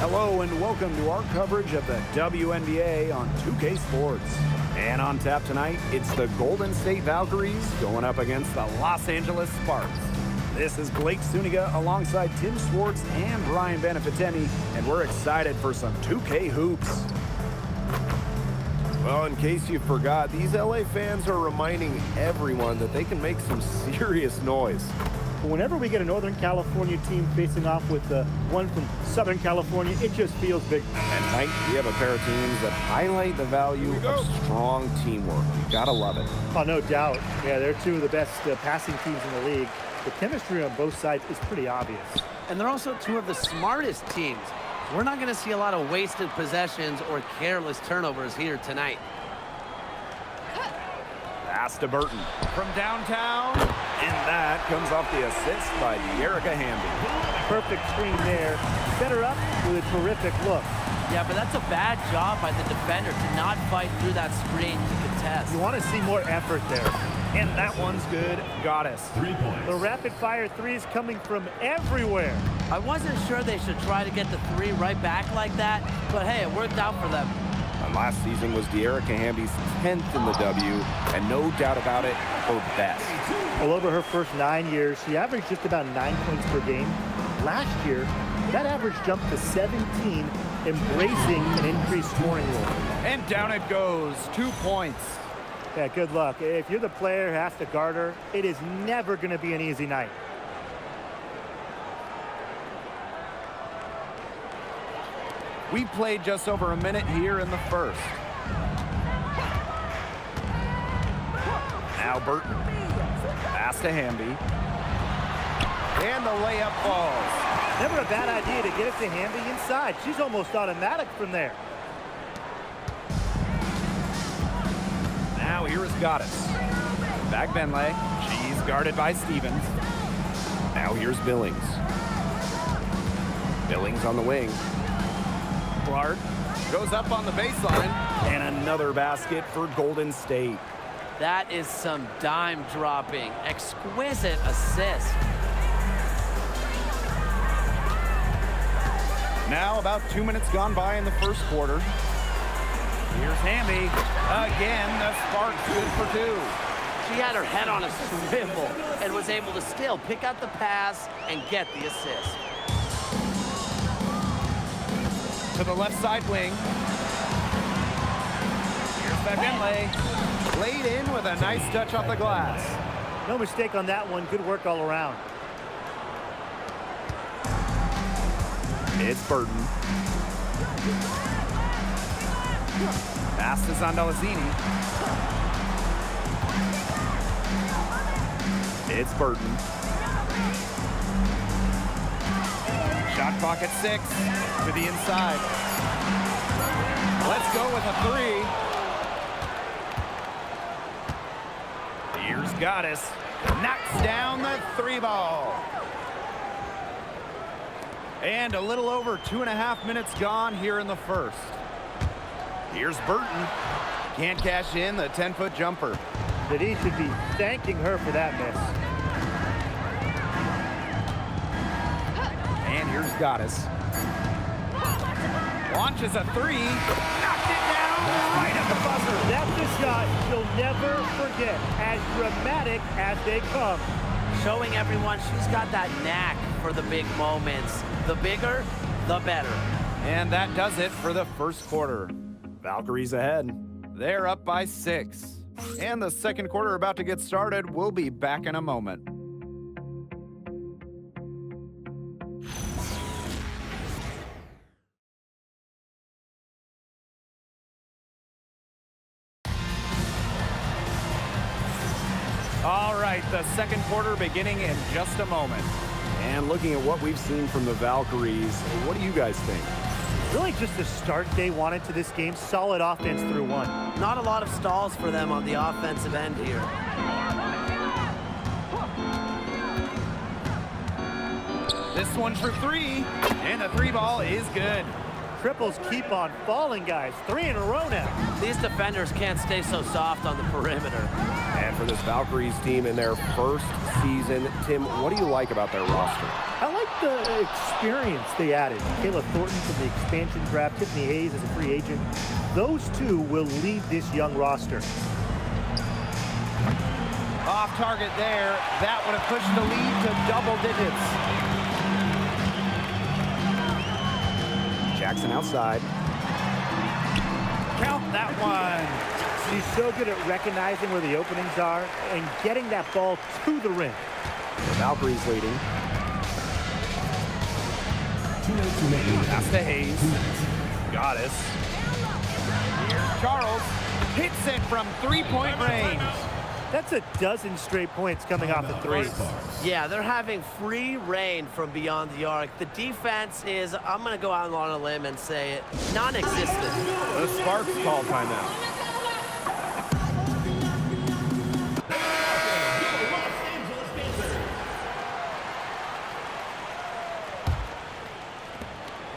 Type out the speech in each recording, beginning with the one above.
Hello and welcome to our coverage of the WNBA on 2K Sports. And on tap tonight, it's the Golden State Valkyries going up against the Los Angeles Sparks. This is Blake Suniga alongside Tim Swartz and Brian Benefitemi, and we're excited for some 2K hoops. Well, in case you forgot, these LA fans are reminding everyone that they can make some serious noise. Whenever we get a Northern California team facing off with one from Southern California, it just feels big. And tonight, we have a pair of teams that highlight the value of strong teamwork. You gotta love it. Oh, no doubt. Yeah, they're two of the best passing teams in the league. The chemistry on both sides is pretty obvious. And they're also two of the smartest teams. We're not going to see a lot of wasted possessions or careless turnovers here tonight. Pass to Burton from downtown, and that comes off the assist by De'Erica Hamby. Perfect screen there. Set her up with a terrific look. Yeah, but that's a bad job by the defender to not fight through that screen to contest. You want to see more effort there. And that one's good. Got us. 3 points. The rapid-fire threes coming from everywhere. I wasn't sure they should try to get the three right back like that, but hey, it worked out for them. And last season was De'Erica Hamby's 10th in the W, and no doubt about it, her best. Well, over her first 9 years, she averaged just about 9 points per game. Last year, that average jumped to 17, embracing an increased scoring role. And down it goes. 2 points. Yeah, good luck. If you're the player who has to guard her, it is never going to be an easy night. We played just over a minute here in the first. Now Burton. Pass to Hamby. And the layup falls. Never a bad idea to get it to Hamby inside. She's almost automatic from there. Now here is Goddess. Back Benlay. She's guarded by Stevens. Now here's Billings. Billings on the wing. Clark goes up on the baseline. And another basket for Golden State. That is some dime dropping. Exquisite assist. Now about 2 minutes gone by in the first quarter. Here's Hamby. Again, the Sparks good for two. She had her head on a swivel and was able to still pick out the pass and get the assist. To the left side wing. Here's that Benlay. Laid in with a nice touch off the glass. No mistake on that one. Good work all around. It's Burton. Pass to Zandalazini. It's Burton. Shot clock at 6 to the inside. Let's go with a three. Here's Goddess. Knocks down the three ball. And a little over 2.5 minutes gone here in the first. Here's Burton. Can't cash in the 10-foot jumper. But he should be thanking her for that miss. And here's Goddess. Launches a three. Knocked it down right at the buzzer. That's a shot she'll never forget, as dramatic as they come. Showing everyone she's got that knack for the big moments. The bigger, the better. And that does it for the first quarter. Valkyries ahead. They're up by 6. And the second quarter about to get started. We'll be back in a moment. All right, the second quarter beginning in just a moment. And looking at what we've seen from the Valkyries, what do you guys think? Really just the start they wanted to this game. Solid offense through one. Not a lot of stalls for them on the offensive end here. This one for three, and the three ball is good. Triples keep on falling, guys. 3 in a row now. These defenders can't stay so soft on the perimeter. And for this Valkyries team in their first season, Tim, what do you like about their roster? I like the experience they added. Kayla Thornton from the expansion draft, Tiffany Hayes as a free agent. Those two will lead this young roster. Off target there. That would have pushed the lead to double digits. Jackson outside. Count that one. She's so good at recognizing where the openings are and getting that ball to the rim. The Valkyries leading. Pass to Hayes. Goddess. Here's Charles. Hits it from three-point range. That's a dozen straight points coming off the threes. Yeah, they're having free reign from beyond the arc. The defense is, I'm going to go out on a limb and say it, non-existent. The Sparks call timeout.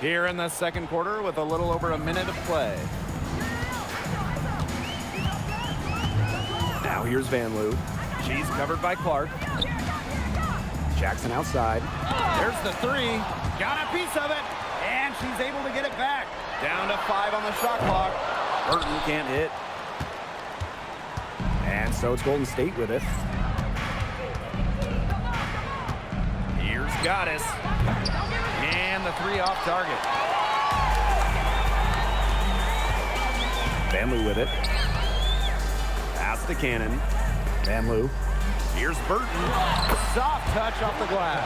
Here in the second quarter with a little over a minute of play. Now here's Van Loo. She's covered by Clark. Jackson outside. There's the three. Got a piece of it. And she's able to get it back. Down to 5 on the shot clock. Burton can't hit. And so it's Golden State with it. Here's Goddess. And the 3 off target. Van Loo with it. Pass to Cannon. Van Loo. Here's Burton. Soft touch off the glass.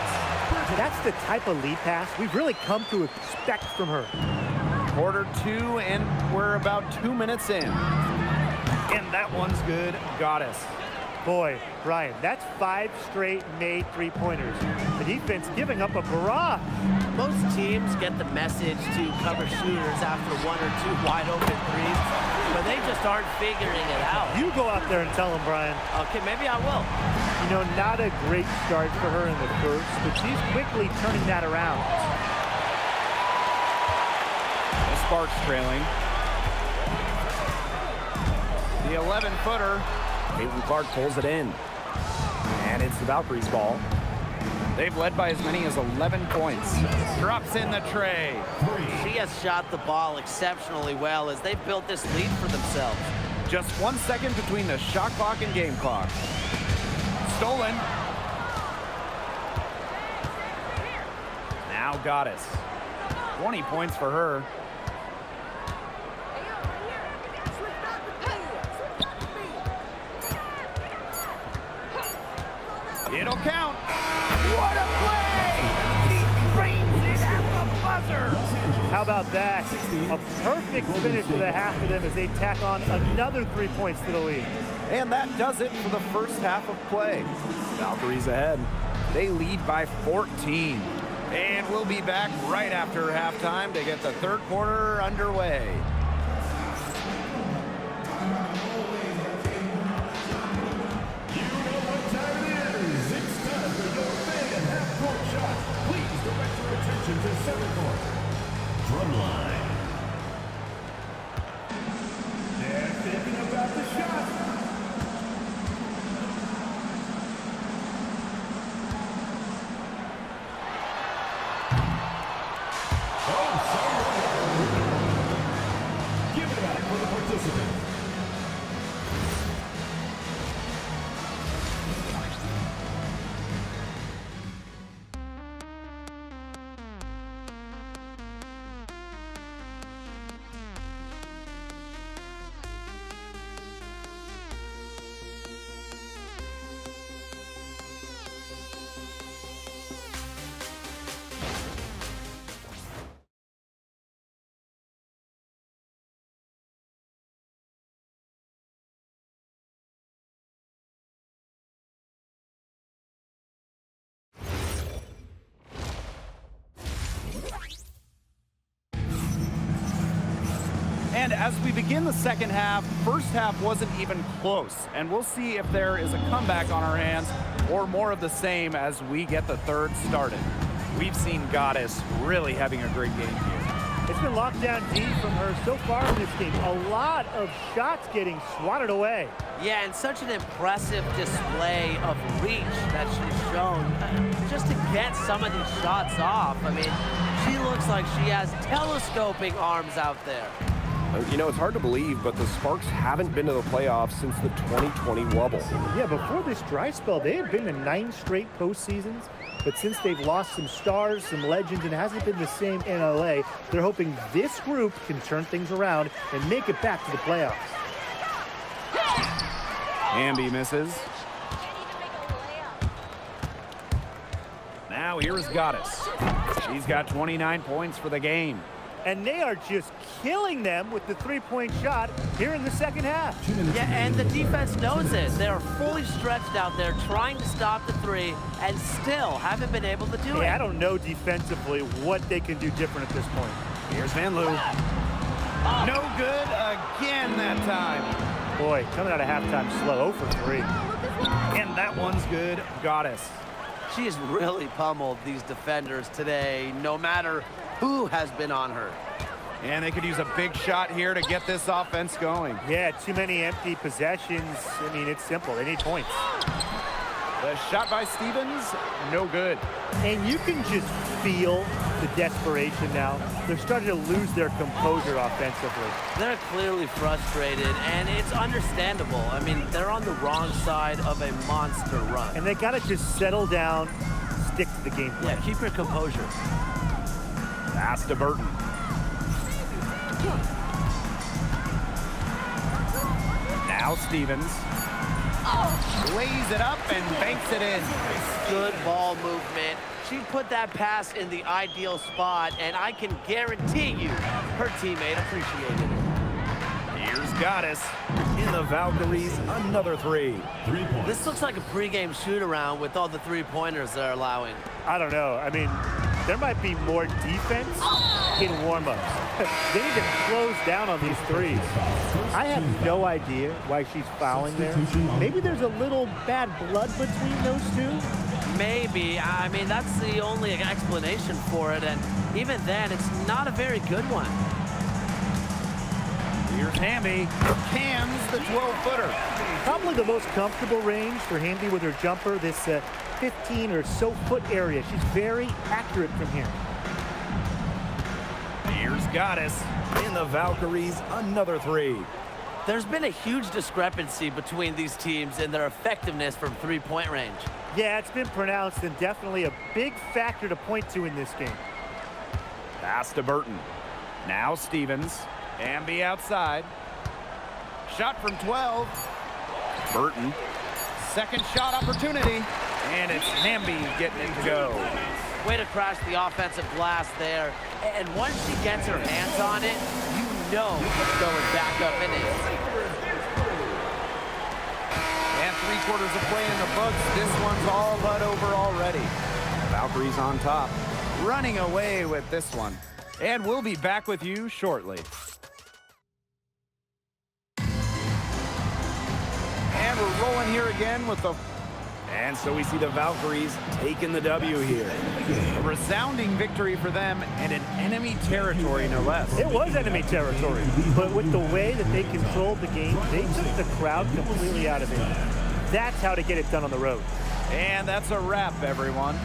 That's the type of lead pass we've really come to expect from her. Quarter 2, and we're about 2 minutes in. And that one's good. Goddess. Boy, Brian, that's 5 straight made three-pointers. The defense giving up a barrage. Most teams get the message to cover shooters after 1 or 2 wide open threes, but they just aren't figuring it out. You go out there and tell them, Brian. Okay, maybe I will. You know, not a great start for her in the first, but she's quickly turning that around. The Sparks trailing. The 11-footer. Caitlin Clark pulls it in. And it's the Valkyries' ball. They've led by as many as 11 points. Drops in the tray. She has shot the ball exceptionally well as they've built this lead for themselves. Just 1 second between the shot clock and game clock. Stolen. Now Goddess. 20 points for her. It'll count. What a play! He frames it at the buzzer. How about that? A perfect finish to the half for them as they tack on another 3 points to the lead. And that does it for the first half of play. Valkyries ahead. They lead by 14. And we'll be back right after halftime to get the third quarter underway. To center court. Drumline. They're thinking about the shot. Oh, sorry. Give it up for the participants. And as we begin the second half, first half wasn't even close. And we'll see if there is a comeback on our hands or more of the same as we get the third started. We've seen Goddess really having a great game here. It's been locked down deep from her so far in this game. A lot of shots getting swatted away. Yeah, and such an impressive display of reach that she's shown just to get some of these shots off. I mean, she looks like she has telescoping arms out there. You know, it's hard to believe, but the Sparks haven't been to the playoffs since the 2020 wobble. Yeah, before this dry spell, they had been to 9 straight postseasons. But since they've lost some stars, some legends, and it hasn't been the same in LA, they're hoping this group can turn things around and make it back to the playoffs. Hamby misses. Now here's Goddess. She's got 29 points for the game. And they are just killing them with the three-point shot here in the second half. Yeah, and the defense knows it. They're fully stretched out there trying to stop the three and still haven't been able to do it. Yeah, I don't know defensively what they can do different at this point. Here's Van Loo. No good again that time. Boy, coming out of halftime slow, 0 for 3. And that one's good. Goddess. She's really pummeled these defenders today, no matter who has been on her. And they could use a big shot here to get this offense going. Yeah, too many empty possessions. I mean, it's simple. They need points. The shot by Stevens, no good. And you can just feel the desperation now. They're starting to lose their composure offensively. They're clearly frustrated, and it's understandable. I mean, they're on the wrong side of a monster run. And they got to just settle down, stick to the game plan. Yeah, keep your composure. Pass to Burton. Now Stevens. Lays it up and banks it in. Good ball movement. She put that pass in the ideal spot, and I can guarantee you her teammate appreciated it. Here's Goddess. In the Valkyries, another 3. 3 points. This looks like a pregame shoot-around with all the three-pointers they're allowing. I don't know. I mean, there might be more defense in warm-ups. They need to close down on these threes. I have no idea why she's fouling there. Maybe there's a little bad blood between those two. Maybe. I mean, that's the only explanation for it, and even then, it's not a very good one. Here's Hamby. Cams the 12-footer. Probably the most comfortable range for Hamby with her jumper, this 15 or so foot area. She's very accurate from here. Here's Goddess. In the Valkyries, another 3. There's been a huge discrepancy between these teams in their effectiveness from three-point range. Yeah, it's been pronounced and definitely a big factor to point to in this game. Pass to Burton. Now Stevens. Hamby outside. Shot from 12. Burton. Second shot opportunity. And it's Hamby getting it to go. Way to crash the offensive glass there. And once she gets her hands on it, you know it's going back up in it. And 3/4 of play in the books. This one's all but over already. Valkyries on top. Running away with this one. And we'll be back with you shortly. And we're rolling here again with the... And so we see the Valkyries taking the W here. A resounding victory for them and in enemy territory, no less. It was enemy territory, but with the way that they controlled the game, they took the crowd completely out of it. That's how to get it done on the road. And that's a wrap, everyone.